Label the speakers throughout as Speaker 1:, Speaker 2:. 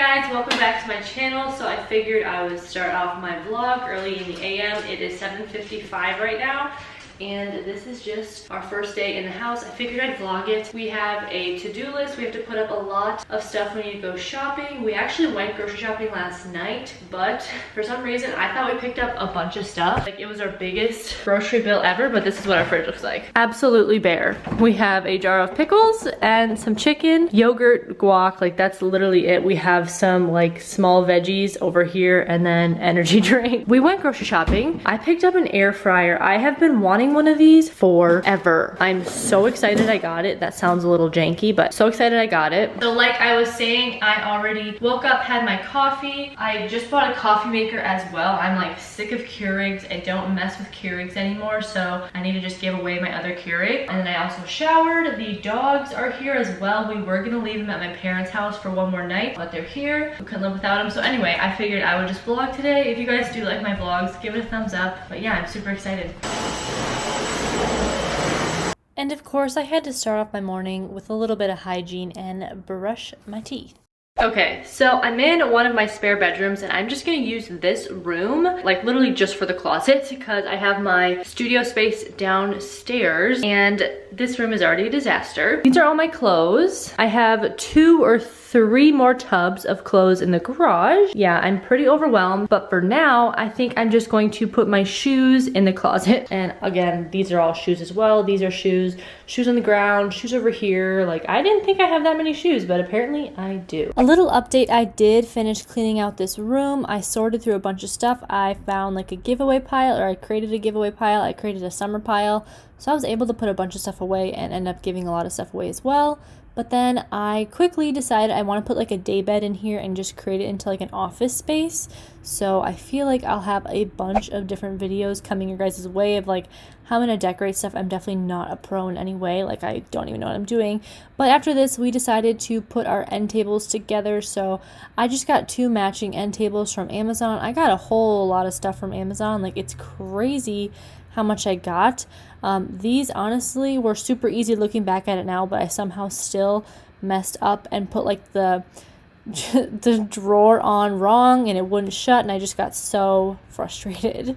Speaker 1: guys, welcome back to my channel. So I figured I would start off my vlog early in the AM. It is 7:55 right now. And this is just our first day in the house. I figured I'd vlog it. We have a to-do list. We have to put up a lot of stuff. We need to go shopping. We actually went grocery shopping last night, but for some reason I thought we picked up a bunch of stuff. Like it was our biggest grocery bill ever, but this is what our fridge looks like. Absolutely bare. We have a jar of pickles and some chicken, yogurt, guac, like that's literally it. We have some like small veggies over here and then energy drink. We went grocery shopping. I picked up an air fryer. I have been wanting one of these forever. I'm so excited I got it. That sounds a little janky, but so excited I got it. So like I was saying, I already woke up, had my coffee. I just bought a coffee maker as well. I'm like sick of Keurigs. I don't mess with Keurigs anymore, so I need to just give away my other Keurig. And then I also showered. The dogs are here as well. We were gonna leave them at my parents' house for one more night, but they're here. We couldn't live without them. So anyway, I figured I would just vlog today. If you guys do like my vlogs, give it a thumbs up. But yeah, I'm super excited. And of course, I had to start off my morning with a little bit of hygiene and brush my teeth. Okay, so I'm in one of my spare bedrooms and I'm just gonna use this room, like literally just for the closet, because I have my studio space downstairs and this room is already a disaster. These are all my clothes. I have 2 or 3 more tubs of clothes in the garage. Yeah, I'm pretty overwhelmed, but for now, I think I'm just going to put my shoes in the closet. And again, these are all shoes as well. These are shoes, shoes on the ground, shoes over here. Like, I didn't think I have that many shoes, but apparently I do. A little update, I did finish cleaning out this room. I sorted through a bunch of stuff. I found like a giveaway pile, or I created a giveaway pile. I created a summer pile. So I was able to put a bunch of stuff away and end up giving a lot of stuff away as well. But then I quickly decided I want to put like a day bed in here and just create it into like an office space. So I feel like I'll have a bunch of different videos coming your guys' way of like how I'm going to decorate stuff. I'm definitely not a pro in any way. Like I don't even know what I'm doing. But after this, we decided to put our end tables together. So I just got 2 matching end tables from Amazon. I got a whole lot of stuff from Amazon. Like it's crazy how much I got. These honestly were super easy looking back at it now, but I somehow still messed up and put like the drawer on wrong and it wouldn't shut, and I just got so frustrated.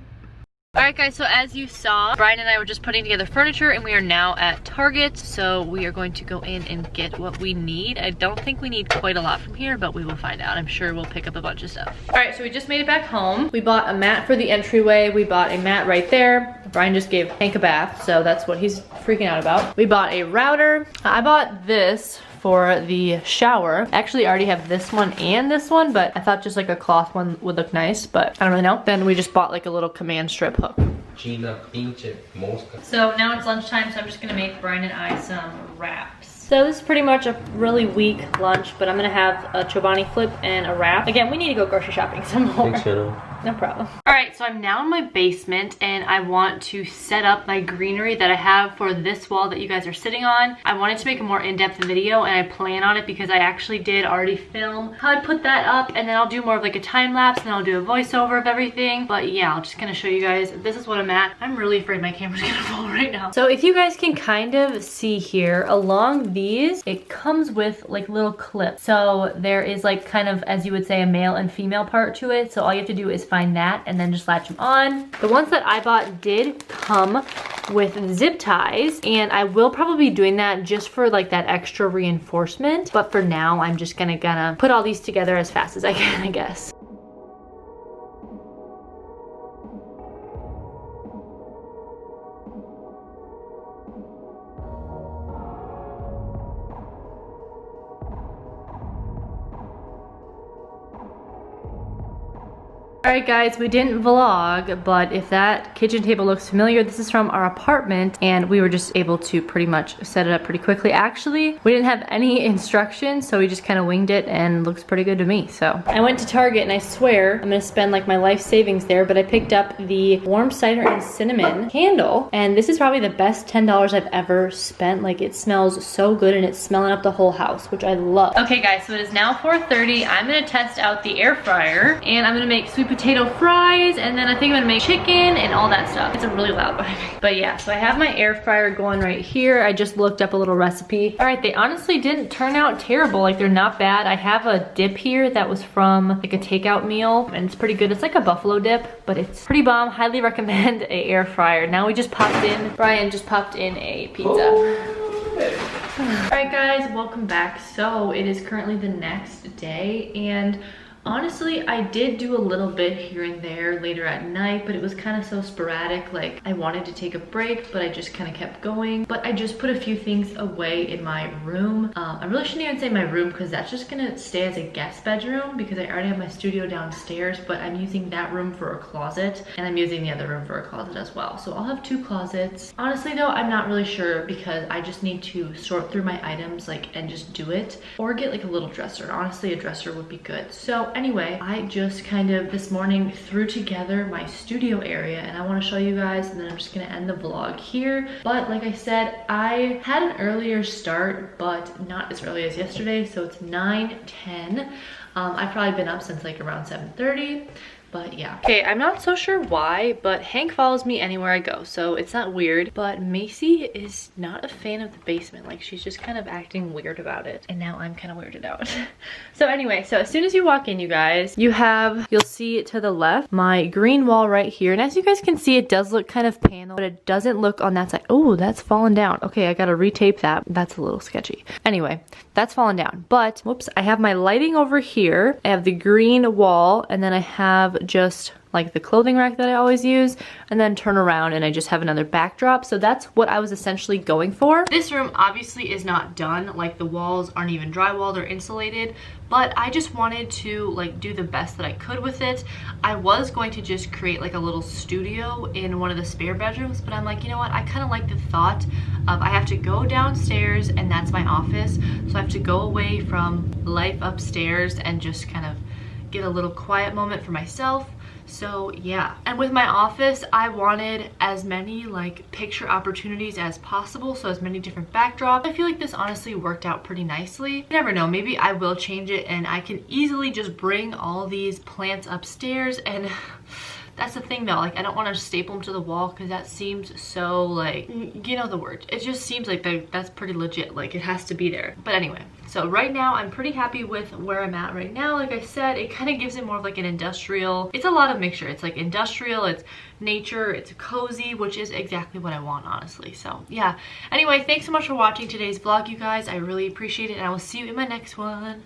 Speaker 1: Alright guys, so as you saw, Brian and I were just putting together furniture and we are now at Target. So we are going to go in and get what we need. I don't think we need quite a lot from here, but we will find out. I'm sure we'll pick up a bunch of stuff. Alright, so we just made it back home. We bought a mat for the entryway. We bought a mat right there. Brian just gave Hank a bath, so that's what he's freaking out about. We bought a router. I bought this for the shower. I actually already have this one and this one, but I thought just like a cloth one would look nice, but I don't really know. Then we just bought like a little command strip hook. So now it's lunchtime, so I'm just gonna make Brian and I some wraps. So this is pretty much a really weak lunch, but I'm gonna have a Chobani flip and a wrap. Again, we need to go grocery shopping some more.
Speaker 2: Thanks, Hannah.
Speaker 1: No problem. All right, so I'm now in my basement and I want to set up my greenery that I have for this wall that you guys are sitting on. I wanted to make a more in-depth video and I plan on it because I actually did already film how I put that up, and then I'll do more of like a time lapse and I'll do a voiceover of everything. But yeah, I'm just gonna show you guys. This is what I'm at. I'm really afraid my camera's gonna fall right now. So if you guys can kind of see here, along these, it comes with like little clips. So there is like kind of, as you would say, a male and female part to it. So all you have to do is find that and then just latch them on. The ones that I bought did come with zip ties, and I will probably be doing that just for like that extra reinforcement. But for now, I'm just gonna put all these together as fast as I can, I guess. Alright guys, we didn't vlog, but if that kitchen table looks familiar, this is from our apartment and we were just able to pretty much set it up pretty quickly. Actually, we didn't have any instructions, so we just kind of winged it and looks pretty good to me. So I went to Target and I swear I'm gonna spend like my life savings there, but I picked up the warm cider and cinnamon candle, and this is probably the best $10 I've ever spent. Like it smells so good and it's smelling up the whole house, which I love. Okay guys, so it is now 4:30. I'm gonna test out the air fryer and I'm gonna make sweet potato potato fries, and then I think I'm gonna make chicken and all that stuff. It's a really loud one. But yeah, so I have my air fryer going right here. I just looked up a little recipe. All right, they honestly didn't turn out terrible. Like, they're not bad. I have a dip here that was from like a takeout meal, and it's pretty good. It's like a buffalo dip, but it's pretty bomb. Highly recommend a air fryer. Now we just popped in, Brian just popped in a pizza. All right guys, welcome back. So it is currently the next day, and honestly, I did do a little bit here and there later at night, but it was kind of so sporadic. Like, I wanted to take a break, but I just kind of kept going. But I just put a few things away in my room. I really shouldn't even say my room, because that's just gonna stay as a guest bedroom, because I already have my studio downstairs, but I'm using that room for a closet, and I'm using the other room for a closet as well. So I'll have 2 closets. Honestly though, I'm not really sure, because I just need to sort through my items, like, and just do it, or get like a little dresser. Honestly, a dresser would be good. So anyway, I just kind of this morning threw together my studio area, and I want to show you guys, and then I'm just gonna end the vlog here. But like I said, I had an earlier start, but not as early as yesterday, so it's 9:10. I've probably been up since like around 7:30. But yeah. Okay, I'm not so sure why, but Hank follows me anywhere I go, so it's not weird. But Macy is not a fan of the basement. Like, she's just kind of acting weird about it. And now I'm kind of weirded out. So anyway, so as soon as you walk in, you guys, you'll see to the left, my green wall right here. And as you guys can see, it does look kind of paneled, but it doesn't look on that side. Oh, that's fallen down. Okay, I gotta retape that. That's a little sketchy. Anyway, that's fallen down. But, whoops, I have my lighting over here. I have the green wall, and then I have just like the clothing rack that I always use, and then turn around and I just have another backdrop. So that's what I was essentially going for. This room obviously is not done. Like, the walls aren't even drywalled or insulated, but I just wanted to like do the best that I could with it. I was going to just create like a little studio in one of the spare bedrooms, but I'm like, you know what? I kind of like the thought of I have to go downstairs and that's my office. So I have to go away from life upstairs and just kind of get a little quiet moment for myself. So yeah, and with my office, I wanted as many like picture opportunities as possible, so as many different backdrops. I feel like this honestly worked out pretty nicely. You never know, maybe I will change it and I can easily just bring all these plants upstairs. And that's the thing though, like, I don't want to staple them to the wall, because that seems so like, you know the word. It just seems like that's pretty legit, like it has to be there. But anyway, so right now I'm pretty happy with where I'm at right now. Like I said, it kind of gives it more of like an industrial, it's a lot of mixture. It's like industrial, it's nature, it's cozy, which is exactly what I want, honestly. So yeah, anyway, thanks so much for watching today's vlog, you guys. I really appreciate it, and I will see you in my next one.